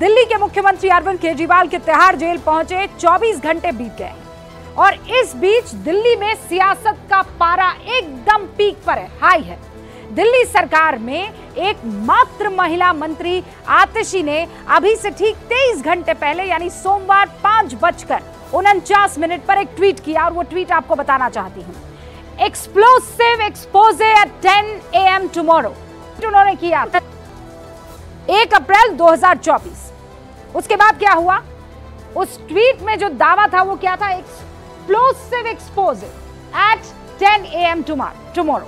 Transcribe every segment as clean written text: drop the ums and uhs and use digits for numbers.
दिल्ली के मुख्यमंत्री अरविंद केजरीवाल के तिहाड़ जेल पहुंचे 24 घंटे बीत गए और इस बीच दिल्ली में सियासत का पारा एकदम पीक पर है, हाई है। दिल्ली सरकार में एक मात्र महिला मंत्री आतिशी ने अभी से ठीक 23 घंटे पहले यानी सोमवार 5:49 पर एक ट्वीट किया और वो ट्वीट आपको बताना चाहती हूं। Explosive exposé at 10 AM tomorrow उन्होंने किया 1 अप्रैल 2024। उसके बाद क्या हुआ? उस ट्वीट में जो दावा था वो क्या था? Explosive exposé at 10 AM tomorrow.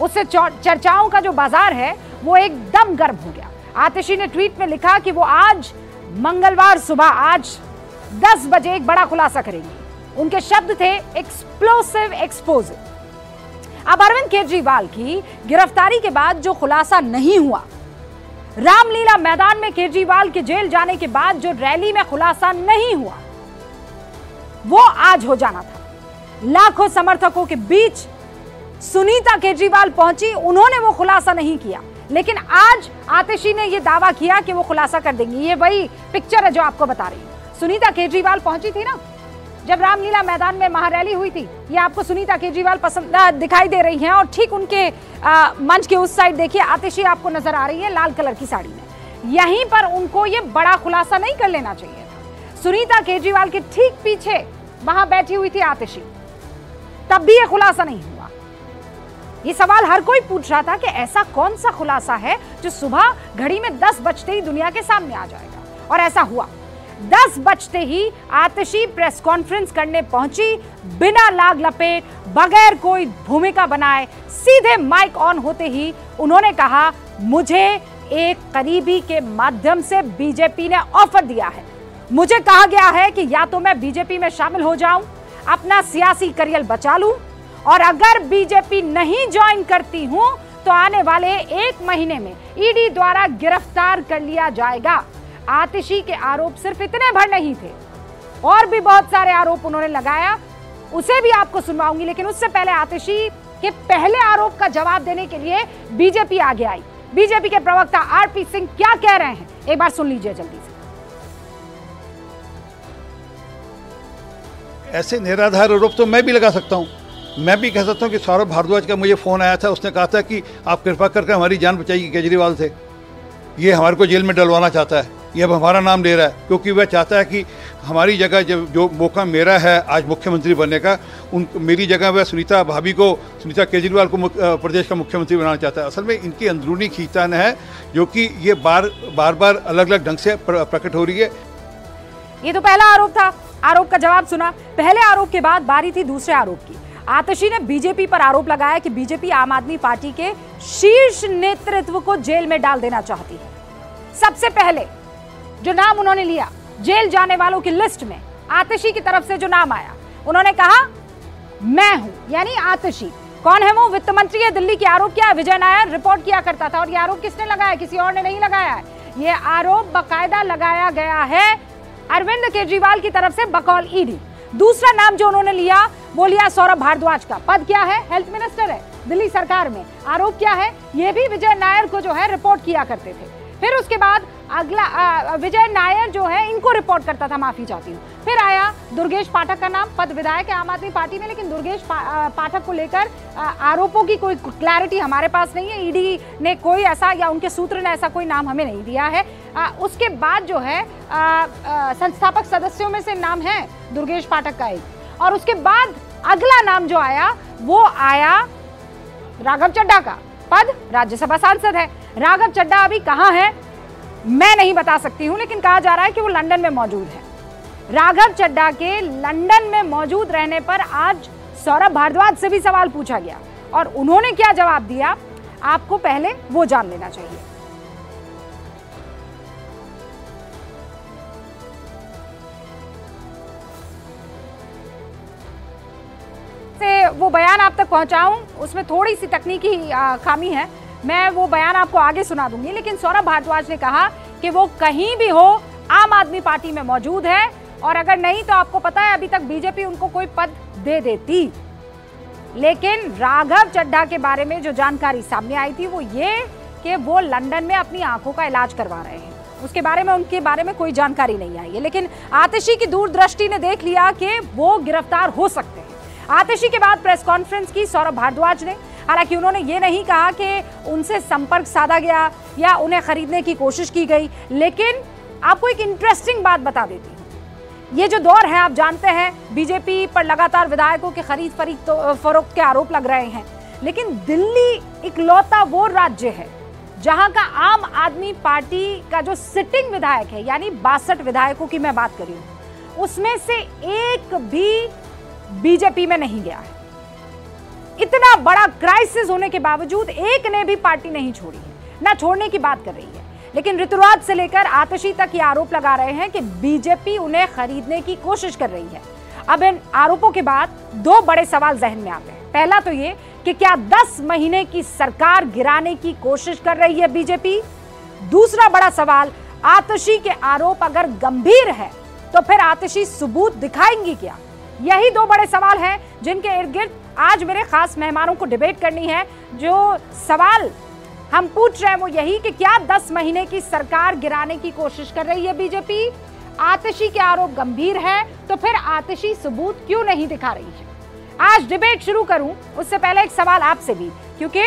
उससे चर्चाओं का जो बाजार है वो एकदम गर्म हो गया। आतिशी ने ट्वीट में लिखा कि वो आज मंगलवार सुबह आज 10 बजे एक बड़ा खुलासा करेंगी। उनके शब्द थे एक्सप्लोसिव एक्सपोजे। अब अरविंद केजरीवाल की गिरफ्तारी के बाद जो खुलासा नहीं हुआ, रामलीला मैदान में केजरीवाल के जेल जाने के बाद जो रैली में खुलासा नहीं हुआ, वो आज हो जाना था। लाखों समर्थकों के बीच सुनीता केजरीवाल पहुंची, उन्होंने वो खुलासा नहीं किया, लेकिन आज आतिशी ने ये दावा किया कि वो खुलासा कर देंगी। ये वही पिक्चर है जो आपको बता रही हूं। सुनीता केजरीवाल पहुंची थी ना जब रामलीला मैदान में महारैली हुई थी, ये आपको सुनीता केजरीवाल पसंद दिखाई दे रही हैं और ठीक उनके मंच के उस साइड देखिए आतिशी आपको नजर आ रही है लाल कलर की साड़ी में। यहीं पर उनको ये बड़ा खुलासा नहीं कर लेना चाहिए था। सुनीता केजरीवाल के ठीक पीछे वहां बैठी हुई थी आतिशी, तब भी ये खुलासा नहीं हुआ। ये सवाल हर कोई पूछ रहा था कि ऐसा कौन सा खुलासा है जो सुबह घड़ी में 10 बजते ही दुनिया के सामने आ जाएगा, और ऐसा हुआ। 10 बजते ही आतिशी प्रेस कॉन्फ्रेंस करने पहुंची, बिना लाग लपेट, बगैर कोई भूमिका बनाए, सीधे माइक ऑन होते ही उन्होंने कहा, मुझे एक करीबी के माध्यम से बीजेपी ने ऑफर दिया है। मुझे कहा गया है कि या तो मैं बीजेपी में शामिल हो जाऊं, अपना सियासी करियर बचा लूं, और अगर बीजेपी नहीं ज्वाइन करती हूं तो आने वाले 1 महीने में ईडी द्वारा गिरफ्तार कर लिया जाएगा। आतिशी के आरोप सिर्फ इतने भर नहीं थे, और भी बहुत सारे आरोप उन्होंने लगाया, उसे भी आपको सुनवाऊंगी। लेकिन उससे पहले आतिशी के पहले आरोप का जवाब देने के लिए बीजेपी आगे आई। बीजेपी के प्रवक्ता आरपी सिंह क्या कह रहे हैं, एक बार सुन लीजिए जल्दी से। ऐसे निराधार आरोप तो मैं भी लगा सकता हूं। मैं भी कह सकता हूं कि सौरभ भारद्वाज का मुझे फोन आया था, उसने कहा था कि आप कृपा करके हमारी जान बचाइए केजरीवाल से, ये हमारे को जेल में डलवाना चाहता है, ये अब हमारा नाम ले रहा है, क्योंकि वह चाहता है कि हमारी जगह जो मौका मेरा है आज मुख्यमंत्री बनने का, मेरी जगह वह सुनीता केजरीवाल को प्रदेश का मुख्यमंत्री बनाना चाहता है। असल में इनकी अंदरूनी खींचतान है जो कि ये बार बार अलग अलग ढंग से प्रकट हो रही है। ये तो पहला आरोप था, आरोप का जवाब सुना। पहले आरोप के बाद बारी थी दूसरे आरोप की। आतिशी ने बीजेपी पर आरोप लगाया कि बीजेपी आम आदमी पार्टी के शीर्ष नेतृत्व को जेल में डाल देना चाहती है। सबसे पहले जो नाम उन्होंने लिया जेल जाने वालों की लिस्ट में, आतिशी की तरफ से जो नाम आया, उन्होंने कहा मैं हूं, यानी आतिशी। कौन है वो? वित्त मंत्री है दिल्ली की। आरोप क्या है? विजय नायर रिपोर्ट किया करता था। और ये आरोप किसने लगाया? किसी और ने नहीं लगाया है। ये आरोप बाकायदा लगाया गया है अरविंद केजरीवाल की तरफ से बकौल ईडी। दूसरा नाम जो उन्होंने लिया वो लिया सौरभ भारद्वाज का। पद क्या है? हेल्थ मिनिस्टर है दिल्ली सरकार में। आरोप क्या है? ये भी विजय नायर को जो है रिपोर्ट किया करते थे। फिर उसके बाद अगला विजय नायर जो है इनको रिपोर्ट करता था, माफी चाहती हूँ। फिर आया दुर्गेश पाठक का नाम, पद विधायक है आम आदमी पार्टी में, लेकिन दुर्गेश पाठक को लेकर आरोपों की कोई क्लैरिटी हमारे पास नहीं है। ईडी ने कोई ऐसा या उनके सूत्र ने ऐसा कोई नाम हमें नहीं दिया है। उसके बाद जो है संस्थापक सदस्यों में से नाम है दुर्गेश पाठक का एक, और उसके बाद अगला नाम जो आया वो आया राघव चड्ढा का। पद राज्यसभा सांसद है। राघव चड्ढा अभी कहां है मैं नहीं बता सकती हूं, लेकिन कहा जा रहा है कि वो लंदन में मौजूद है। राघव चड्ढा के लंदन में मौजूद रहने पर आज सौरभ भारद्वाज से भी सवाल पूछा गया, और उन्होंने क्या जवाब दिया आपको पहले वो जान लेना चाहिए। से वो बयान आप तक पहुंचाऊं, उसमें थोड़ी सी तकनीकी खामी है, मैं वो बयान आपको आगे सुना दूंगी। लेकिन सौरभ भारद्वाज ने कहा कि वो कहीं भी हो आम आदमी पार्टी में मौजूद है, और अगर नहीं तो आपको पता है अभी तक बीजेपी उनको कोई पद दे देती। लेकिन राघव चड्ढा के बारे में जो जानकारी सामने आई थी वो ये कि वो लंदन में अपनी आंखों का इलाज करवा रहे हैं। उसके बारे में, उनके बारे में कोई जानकारी नहीं आई है। लेकिन आतिशी की दूरदृष्टि ने देख लिया कि वो गिरफ्तार हो सकते हैं। आतिशी के बाद प्रेस कॉन्फ्रेंस की सौरभ भारद्वाज ने। हालांकि उन्होंने ये नहीं कहा कि उनसे संपर्क साधा गया या उन्हें खरीदने की कोशिश की गई। लेकिन आपको एक इंटरेस्टिंग बात बता देती हूँ, ये जो दौर है, आप जानते हैं बीजेपी पर लगातार विधायकों के खरीद फरोख्त के आरोप लग रहे हैं। लेकिन दिल्ली इकलौता वो राज्य है जहां का आम आदमी पार्टी का जो सिटिंग विधायक है, यानी 62 विधायकों की मैं बात कर रही हूं, उसमें से एक भी बीजेपी में नहीं गया है। इतना बड़ा क्राइसिस होने के बावजूद एक ने भी पार्टी नहीं छोड़ी है, ना छोड़ने की बात कर रही है। लेकिन ऋतुराज से लेकर आतिशी तक ये आरोप लगा रहे हैं कि बीजेपी उन्हें खरीदने की कोशिश कर रही है। अब इन आरोपों के बाद दो बड़े सवाल जहन में आते हैं। पहला तो ये कि क्या 10 महीने की सरकार गिराने की कोशिश कर रही है बीजेपी? दूसरा बड़ा सवाल, आतिशी के आरोप अगर गंभीर है तो फिर आतिशी सबूत दिखाएंगी क्या? यही दो बड़े सवाल हैं जिनके इर्द गिर्द आज मेरे खास मेहमानों को डिबेट करनी है। जो सवाल हम पूछ रहे हैं वो यही कि क्या 10 महीने की सरकार गिराने की कोशिश कर रही है बीजेपी? आतिशी के आरोप गंभीर है तो फिर आतिशी सबूत क्यों नहीं दिखा रही है? आज डिबेट शुरू करूं उससे पहले एक सवाल आपसे भी, क्योंकि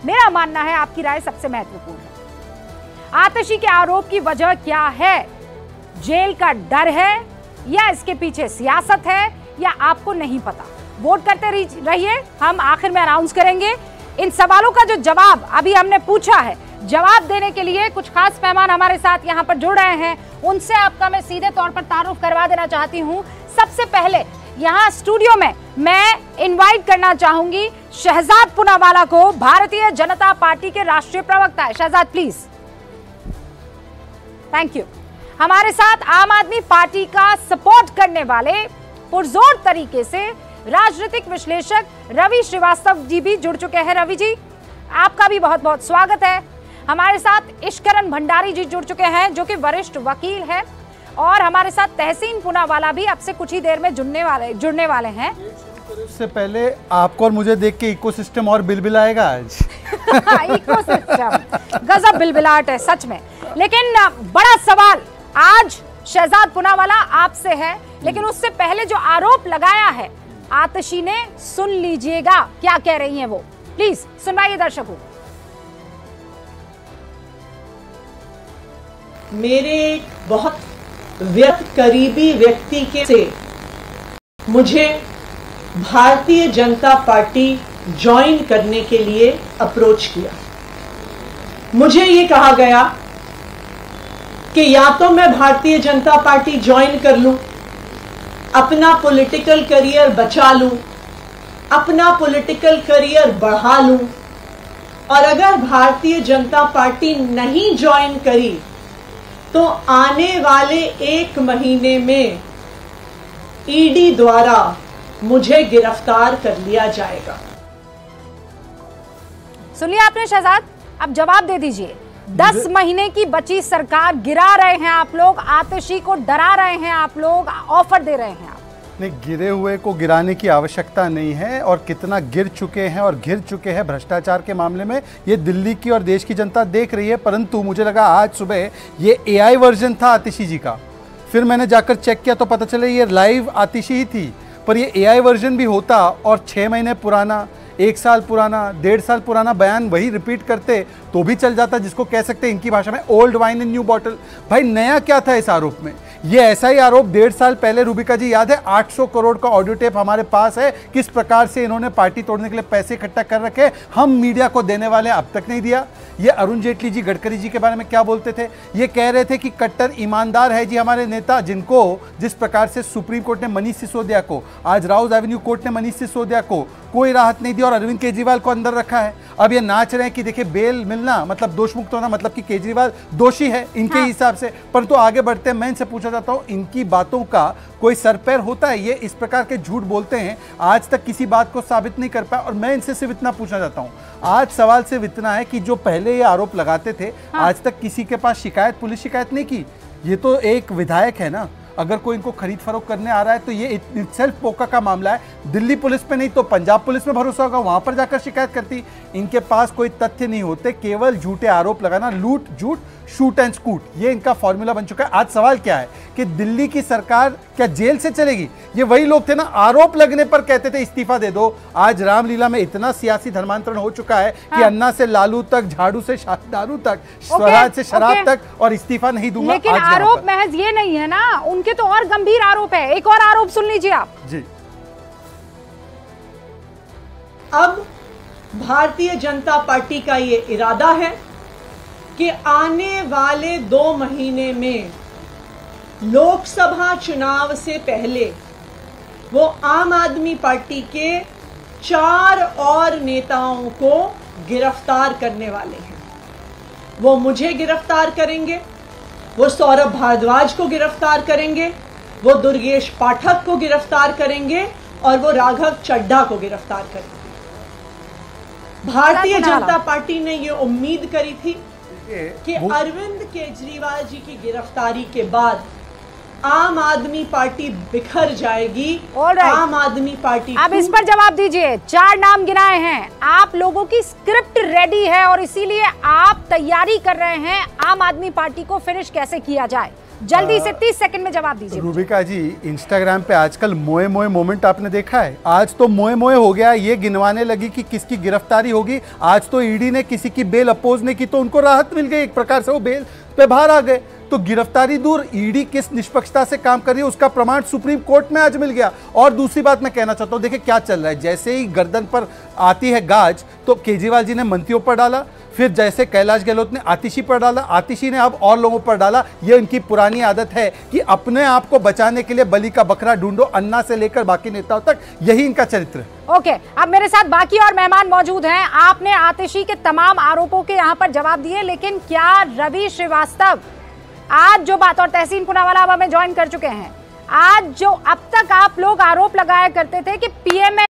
मेरा मानना है आपकी राय सबसे महत्वपूर्ण है। आतिशी के आरोप की वजह क्या है? जेल का डर है या इसके पीछे सियासत है या आपको नहीं पता? वोट करते रहिए, हम आखिर में अनाउंस करेंगे। इन सवालों का जो जवाब अभी हमने पूछा है, जवाब देने के लिए कुछ खास मेहमान हमारे साथ यहाँ पर जुड़ रहे हैं। उनसे आपका मैं सीधे तौर पर तारुफ करवा देना चाहती हूँ। सबसे पहले यहाँ स्टूडियो में मैं इनवाइट करना चाहूंगी शहजाद पूनावाला को, भारतीय जनता पार्टी के राष्ट्रीय प्रवक्ता है। शहजाद प्लीज। Thank you. हमारे साथ आम आदमी पार्टी का सपोर्ट करने वाले पुरजोर तरीके से राजनीतिक विश्लेषक रवि श्रीवास्तव जी भी जुड़ चुके हैं। रवि जी, आपका भी बहुत बहुत स्वागत है। हमारे साथ इश्करण भंडारी जी जुड़ चुके हैं जो कि वरिष्ठ वकील है, और हमारे साथ तहसीन पूनावाला भी अब से कुछ ही देर में जुड़ने वाले हैं। इससे पहले आपको और मुझे देख के इकोसिस्टम और बिलबिलाएगा आज। इकोसिस्टम गजब बिलबिलाहट है सच में। लेकिन बड़ा सवाल आज शहजाद पूनावाला आपसे है, लेकिन उससे पहले जो आरोप लगाया है आतिशी ने, सुन लीजिएगा क्या कह रही हैं वो। प्लीज सुनवाइए दर्शकों। मेरे बहुत करीबी व्यक्ति के से मुझे भारतीय जनता पार्टी ज्वाइन करने के लिए अप्रोच किया। मुझे ये कहा गया कि या तो मैं भारतीय जनता पार्टी ज्वाइन कर लूं, अपना पॉलिटिकल करियर बचा लूं, अपना पॉलिटिकल करियर बढ़ा लूं, और अगर भारतीय जनता पार्टी नहीं ज्वाइन करी तो आने वाले 1 महीने में ईडी द्वारा मुझे गिरफ्तार कर लिया जाएगा। सुनिए आपने शहजाद, अब जवाब दे दीजिए। 10 महीने की बची सरकार गिरा रहे हैं आप लोग, आतिशी को डरा रहे हैं आप लोग, ऑफर दे रहे हैं आप। नहीं, गिरे हुए को गिराने की आवश्यकता नहीं है, और कितना गिर चुके हैं और घिर चुके हैं भ्रष्टाचार के मामले में ये दिल्ली की और देश की जनता देख रही है। परंतु मुझे लगा आज सुबह ये AI वर्जन था आतिशी जी का, फिर मैंने जाकर चेक किया तो पता चला ये लाइव आतिशी ही थी। पर ये AI वर्जन भी होता और 6 महीने पुराना, 1 साल पुराना, 1.5 साल पुराना बयान वही रिपीट करते तो भी चल जाता, जिसको कह सकते हैं इनकी भाषा में old wine in new bottle. भाई नया क्या था इस आरोप में? ये ऐसा ही आरोप 1.5 साल पहले, रूबिका जी याद है, 800 करोड़ का ऑडियो टेप हमारे पास है, किस प्रकार से इन्होंने पार्टी तोड़ने के लिए पैसे इकट्ठा कर रखे, हम मीडिया को देने वाले, अब तक नहीं दिया। ये अरुण जेटली जी गडकरी जी के बारे में क्या बोलते थे? ये कह रहे थे कि कट्टर ईमानदार है जी हमारे नेता, जिनको जिस प्रकार से सुप्रीम कोर्ट ने मनीष सिसोदिया को, आज राउज एवेन्यू कोर्ट ने मनीष सिसोदिया को कोई राहत नहीं दी और अरविंद केजरीवाल को अंदर रखा है। अब ये नाच रहे हैं कि देखिए बेल मिलना मतलब दोष मुक्त होना, मतलब कि केजरीवाल दोषी है इनके हिसाब से। परंतु आगे बढ़ते हैं, मैं इनसे पूछा जाता हूं, इनकी बातों का कोई सर पैर होता है? ये इस प्रकार के झूठ बोलते हैं, आज तक किसी बात को साबित नहीं कर पाया। और मैं इनसे सिर्फ इतना पूछना चाहता हूं, आज सवाल सिर्फ इतना है कि जो पहले ये आरोप लगाते थे, आज तक किसी के पास शिकायत, पुलिस शिकायत नहीं की। ये तो एक विधायक है ना, अगर कोई इनको खरीद फरोख्त करने आ रहा है तो ये इटसेल्फ पोका का मामला है। दिल्ली पुलिस पे नहीं तो पंजाब पुलिस में भरोसा होगा, वहां पर जाकर शिकायत करती। इनके पास कोई तथ्य नहीं होते, केवल झूठे आरोप लगाना, लूट झूठ, शूट एंड स्कूट, ये इनका फॉर्मूला बन चुका है। आज सवाल क्या है कि दिल्ली की सरकार क्या जेल से चलेगी? ये वही लोग थे ना, आरोप लगने पर कहते थे इस्तीफा दे दो। आज रामलीला में इतना सियासी धर्मांतरण हो चुका है कि अन्ना से लालू तक, झाड़ू से दारू तक, स्वराज से शराब तक, और इस्तीफा नहीं दूंगा। लेकिन आरोप महज ये नहीं है ना, उनके तो और गंभीर आरोप है। एक और आरोप सुन लीजिए आप जी। अब भारतीय जनता पार्टी का ये इरादा है कि आने वाले 2 महीने में लोकसभा चुनाव से पहले वो आम आदमी पार्टी के 4 और नेताओं को गिरफ्तार करने वाले हैं। वो मुझे गिरफ्तार करेंगे, वो सौरभ भारद्वाज को गिरफ्तार करेंगे, वो दुर्गेश पाठक को गिरफ्तार करेंगे और वो राघव चड्ढा को गिरफ्तार करेंगे। भारतीय जनता पार्टी ने ये उम्मीद करी थी कि अरविंद केजरीवाल जी की गिरफ्तारी के बाद आम आदमी पार्टी बिखर जाएगी। आम आदमी पार्टी अब इस पर जवाब दीजिए। 4 नाम गिनाए हैं, आप लोगों की स्क्रिप्ट रेडी है और इसीलिए आप तैयारी कर रहे हैं आम आदमी पार्टी को फिनिश कैसे किया जाए। जल्दी से 30 सेकंड में जवाब दीजिए। रूबिका जी, इंस्टाग्राम पे आजकल मोए मोए मोमेंट आपने देखा है? आज तो मोए मोए हो गया, ये गिनवाने लगी कि किसकी गिरफ्तारी होगी। आज तो ईडी ने किसी की बेल अपोज नहीं की तो उनको राहत मिल गई, एक प्रकार से वो बेल पे बाहर आ गए। तो गिरफ्तारी दूर, ईडी किस निष्पक्षता से काम कर रही है उसका प्रमाण सुप्रीम कोर्ट में आज मिल गया। और दूसरी बात मैं कहना चाहता हूं, देखिए क्या चल रहा है। जैसे ही गर्दन पर आती है गाज तो केजरीवाल जी ने मंत्रियों पर डाला, फिर जैसे कैलाश गहलोत ने आतिशी पर डाला, आतिशी ने अब और लोगों पर डाला। ये इनकी पुरानी आदत है कि अपने आप को बचाने के लिए बलि का बकरा ढूंढो, अन्ना से लेकर बाकी नेताओं तक, यही इनका चरित्र है। ओके, अब मेरे साथ बाकी और मेहमान मौजूद हैं। आपने आतिशी के तमाम आरोपों के यहाँ पर जवाब दिए, लेकिन क्या रवि श्रीवास्तव आज जो बात, और तहसीन पुनावाला अब हमें ज्वाइन कर चुके हैं, आज जो अब तक आप लोग आरोप लगाया करते थे कि पीएमएल